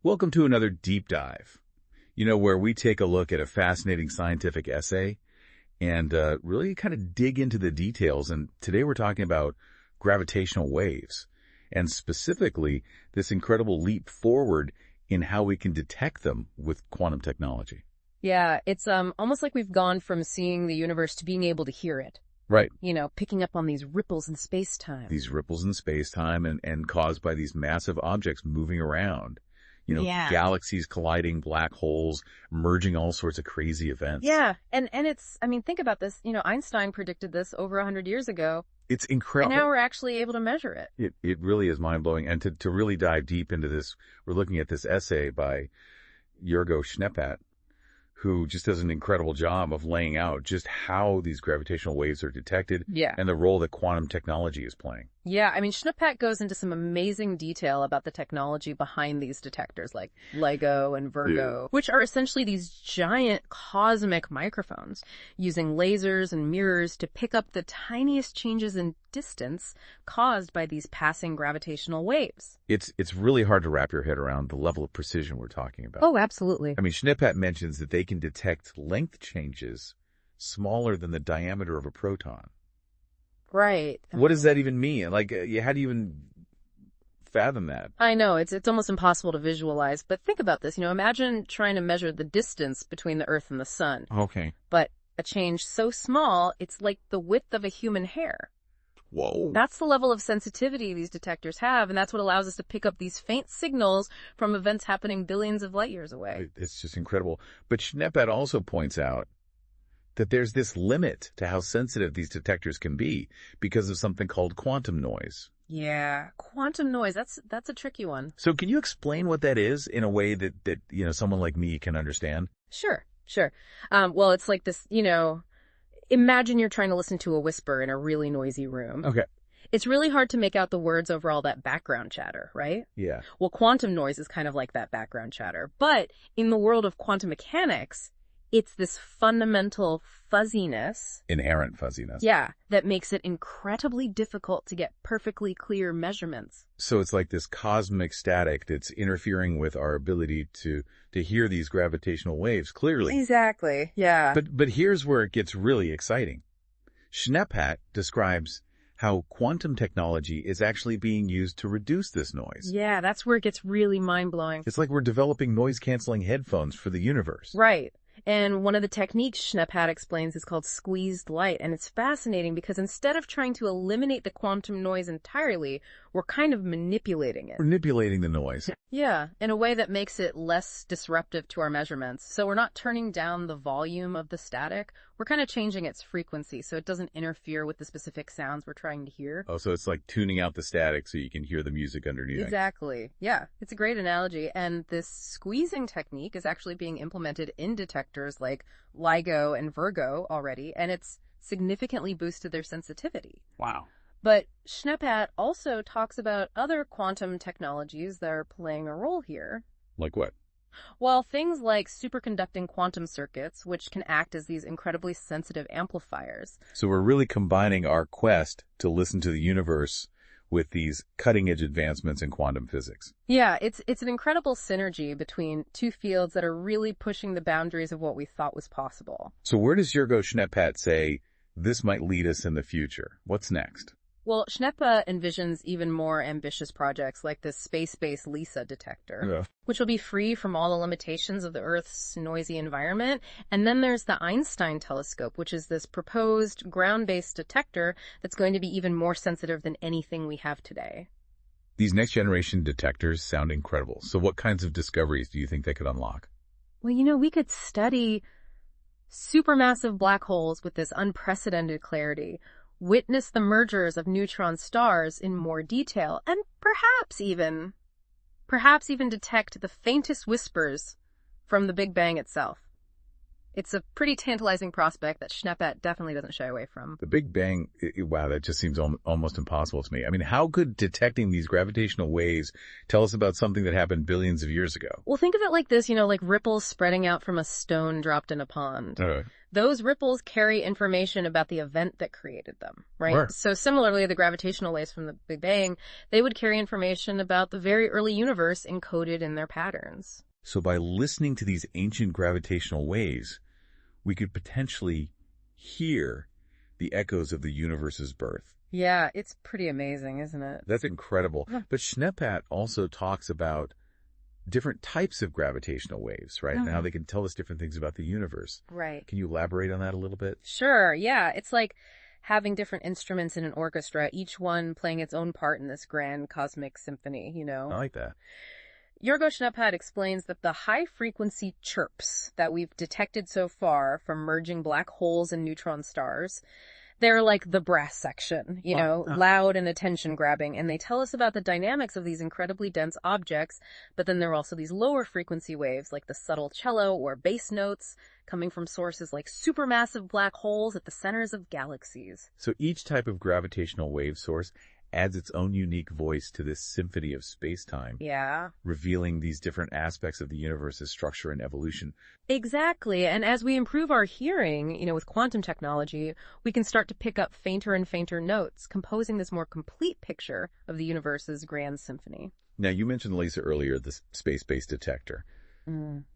Welcome to another deep dive, where we take a look at a fascinating scientific essay and really kind of dig into the details. And today we're talking about gravitational waves and specifically this incredible leap forward in how we can detect them with quantum technology. Yeah, it's almost like we've gone from seeing the universe to being able to hear it. Right. Picking up on these ripples in space-time. These ripples in space-time and caused by these massive objects moving around. Galaxies colliding, black holes, merging, all sorts of crazy events. Yeah, and think about this. Einstein predicted this over 100 years ago. It's incredible. And now we're actually able to measure it. It really is mind-blowing. And to really dive deep into this, we're looking at this essay by Virgo, who just does an incredible job of laying out just how these gravitational waves are detected and the role that quantum technology is playing. Yeah, Schneppat goes into some amazing detail about the technology behind these detectors like LIGO and Virgo, which are essentially these giant cosmic microphones using lasers and mirrors to pick up the tiniest changes in distance caused by these passing gravitational waves. It's really hard to wrap your head around the level of precision we're talking about. Oh, absolutely. Schneppat mentions that they can detect length changes smaller than the diameter of a proton. Right. What does that even mean? How do you even fathom that? I know, it's almost impossible to visualize, but think about this. Imagine trying to measure the distance between the Earth and the Sun. Okay. But a change so small, it's like the width of a human hair. Whoa. That's the level of sensitivity these detectors have, and that's what allows us to pick up these faint signals from events happening billions of light years away. It's just incredible. But Schneppat also points out that there's this limit to how sensitive these detectors can be because of something called quantum noise. Yeah, quantum noise, that's a tricky one. So can you explain what that is in a way that someone like me can understand? Sure. Well, it's like this, imagine you're trying to listen to a whisper in a really noisy room. Okay. It's really hard to make out the words over all that background chatter, right? Yeah. Well, quantum noise is kind of like that background chatter. But in the world of quantum mechanics, it's this fundamental fuzziness. Inherent fuzziness. Yeah, that makes it incredibly difficult to get perfectly clear measurements. So it's like this cosmic static that's interfering with our ability to hear these gravitational waves clearly. Exactly, yeah. But here's where it gets really exciting. Schneppat describes how quantum technology is actually being used to reduce this noise. Yeah, that's where it gets really mind-blowing. It's like we're developing noise-canceling headphones for the universe. Right. And one of the techniques Schneppat explains is called squeezed light. And it's fascinating because instead of trying to eliminate the quantum noise entirely, we're kind of manipulating it. Manipulating the noise. Yeah, in a way that makes it less disruptive to our measurements. So we're not turning down the volume of the static. We're kind of changing its frequency so it doesn't interfere with the specific sounds we're trying to hear. Oh, so it's like tuning out the static so you can hear the music underneath. Exactly. Yeah, it's a great analogy. And this squeezing technique is actually being implemented in detectors like LIGO and Virgo already, and it's significantly boosted their sensitivity. Wow. But Schneppat also talks about other quantum technologies that are playing a role here. Like what? Well, things like superconducting quantum circuits, which can act as these incredibly sensitive amplifiers. So we're really combining our quest to listen to the universe with these cutting-edge advancements in quantum physics. Yeah, it's an incredible synergy between two fields that are really pushing the boundaries of what we thought was possible. So where does Virgo Schneppat say this might lead us in the future? What's next? Well, Schneppat envisions even more ambitious projects like this space-based LISA detector, which will be free from all the limitations of the Earth's noisy environment. And then there's the Einstein telescope, which is this proposed ground-based detector that's going to be even more sensitive than anything we have today. These next-generation detectors sound incredible. So what kinds of discoveries do you think they could unlock? Well, we could study supermassive black holes with this unprecedented clarity, witness the mergers of neutron stars in more detail, and perhaps even detect the faintest whispers from the Big Bang itself. It's a pretty tantalizing prospect that Schneepat definitely doesn't shy away from. The Big Bang, wow, that just seems almost impossible to me. I mean, how could detecting these gravitational waves tell us about something that happened billions of years ago? Well, think of it like this, like ripples spreading out from a stone dropped in a pond. Those ripples carry information about the event that created them, right? Sure. So similarly, the gravitational waves from the Big Bang, they would carry information about the very early universe encoded in their patterns. So by listening to these ancient gravitational waves, we could potentially hear the echoes of the universe's birth. Yeah, it's pretty amazing, isn't it? That's incredible. Yeah. But Schneepat also talks about different types of gravitational waves, right? And how they can tell us different things about the universe. Right. Can you elaborate on that a little bit? Sure, yeah. It's like having different instruments in an orchestra, each one playing its own part in this grand cosmic symphony, I like that. Jorgo Schneepat explains that the high-frequency chirps that we've detected so far from merging black holes and neutron stars, they're like the brass section, loud and attention-grabbing, and they tell us about the dynamics of these incredibly dense objects, but then there are also these lower-frequency waves, like the subtle cello or bass notes, coming from sources like supermassive black holes at the centers of galaxies. So each type of gravitational wave source adds its own unique voice to this symphony of space-time. Yeah. Revealing these different aspects of the universe's structure and evolution. Exactly. And as we improve our hearing, with quantum technology, we can start to pick up fainter and fainter notes, composing this more complete picture of the universe's grand symphony. Now, you mentioned, Lisa, earlier, the space-based detector.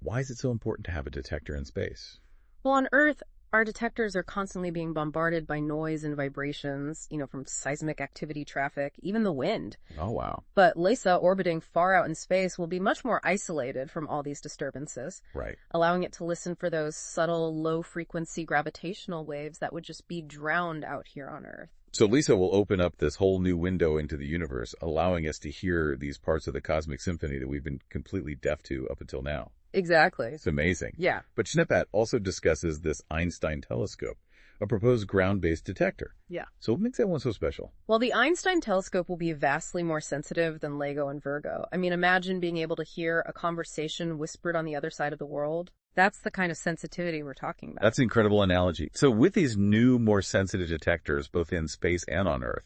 Why is it so important to have a detector in space? Well, on Earth, our detectors are constantly being bombarded by noise and vibrations, from seismic activity traffic, even the wind. Oh, wow. But LISA, orbiting far out in space, will be much more isolated from all these disturbances. Right. Allowing it to listen for those subtle, low-frequency gravitational waves that would just be drowned out here on Earth. So LISA will open up this whole new window into the universe, allowing us to hear these parts of the cosmic symphony that we've been completely deaf to up until now. Exactly. It's amazing. Yeah. But Schneepat also discusses this Einstein telescope, a proposed ground-based detector. Yeah. So what makes that one so special? Well, the Einstein telescope will be vastly more sensitive than LIGO and Virgo. I mean, imagine being able to hear a conversation whispered on the other side of the world. That's the kind of sensitivity we're talking about. That's an incredible analogy. So with these new, more sensitive detectors, both in space and on Earth,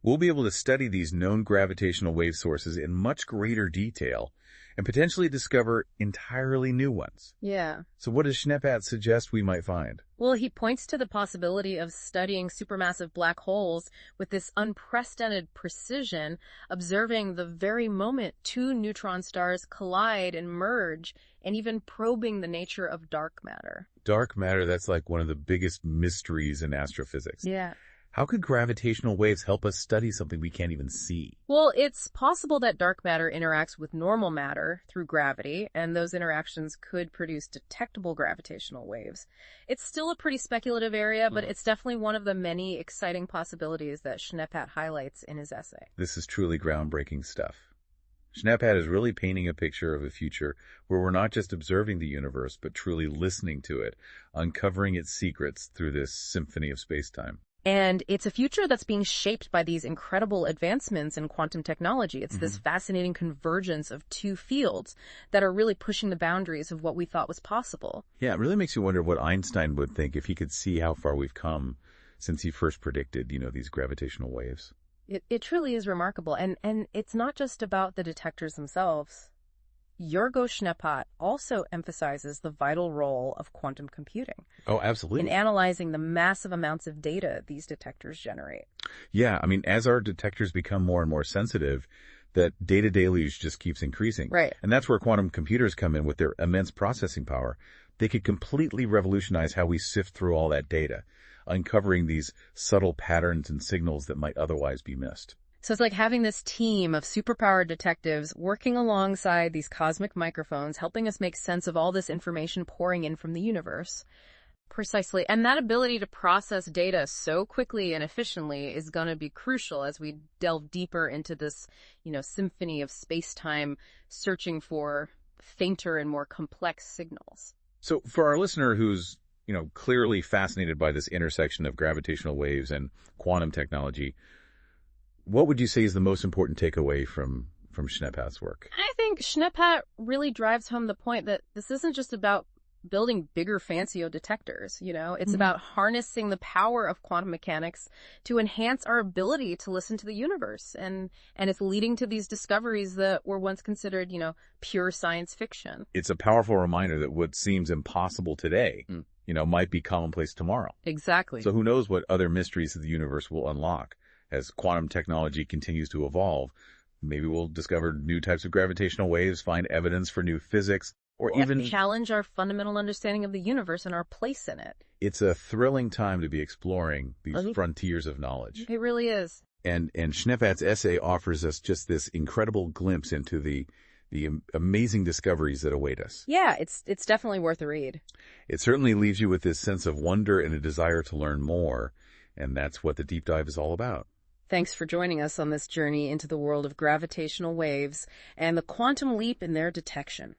we'll be able to study these known gravitational wave sources in much greater detail and potentially discover entirely new ones. Yeah. So what does Schneepat suggest we might find? Well, he points to the possibility of studying supermassive black holes with this unprecedented precision, observing the very moment two neutron stars collide and merge, and even probing the nature of dark matter. Dark matter, that's like one of the biggest mysteries in astrophysics. Yeah. How could gravitational waves help us study something we can't even see? Well, it's possible that dark matter interacts with normal matter through gravity, and those interactions could produce detectable gravitational waves. It's still a pretty speculative area, but it's definitely one of the many exciting possibilities that Schneepat highlights in his essay. This is truly groundbreaking stuff. Schneepat is really painting a picture of a future where we're not just observing the universe, but truly listening to it, uncovering its secrets through this symphony of space-time. And it's a future that's being shaped by these incredible advancements in quantum technology. It's this fascinating convergence of two fields that are really pushing the boundaries of what we thought was possible. Yeah, it really makes you wonder what Einstein would think if he could see how far we've come since he first predicted, these gravitational waves. It truly is remarkable. And it's not just about the detectors themselves. Jorgo Schneepat also emphasizes the vital role of quantum computing. Oh, absolutely. In analyzing the massive amounts of data these detectors generate. Yeah, I mean, as our detectors become more and more sensitive, that data deluge just keeps increasing. Right. And that's where quantum computers come in with their immense processing power. They could completely revolutionize how we sift through all that data, uncovering these subtle patterns and signals that might otherwise be missed. So it's like having this team of superpowered detectives working alongside these cosmic microphones, helping us make sense of all this information pouring in from the universe. Precisely. And that ability to process data so quickly and efficiently is going to be crucial as we delve deeper into this, symphony of space-time, searching for fainter and more complex signals. So for our listener who's, clearly fascinated by this intersection of gravitational waves and quantum technology, what would you say is the most important takeaway from Schneepat's work? I think Schneepat really drives home the point that this isn't just about building bigger, fancier detectors, you know? It's about harnessing the power of quantum mechanics to enhance our ability to listen to the universe. And it's leading to these discoveries that were once considered, pure science fiction. It's a powerful reminder that what seems impossible today, might be commonplace tomorrow. Exactly. So who knows what other mysteries of the universe will unlock as quantum technology continues to evolve. Maybe we'll discover new types of gravitational waves, find evidence for new physics, or even challenge our fundamental understanding of the universe and our place in it. It's a thrilling time to be exploring these frontiers of knowledge. It really is. And Schneefat's essay offers us just this incredible glimpse into the amazing discoveries that await us. Yeah, it's definitely worth a read. It certainly leaves you with this sense of wonder and a desire to learn more, and that's what the deep dive is all about. Thanks for joining us on this journey into the world of gravitational waves and the quantum leap in their detection.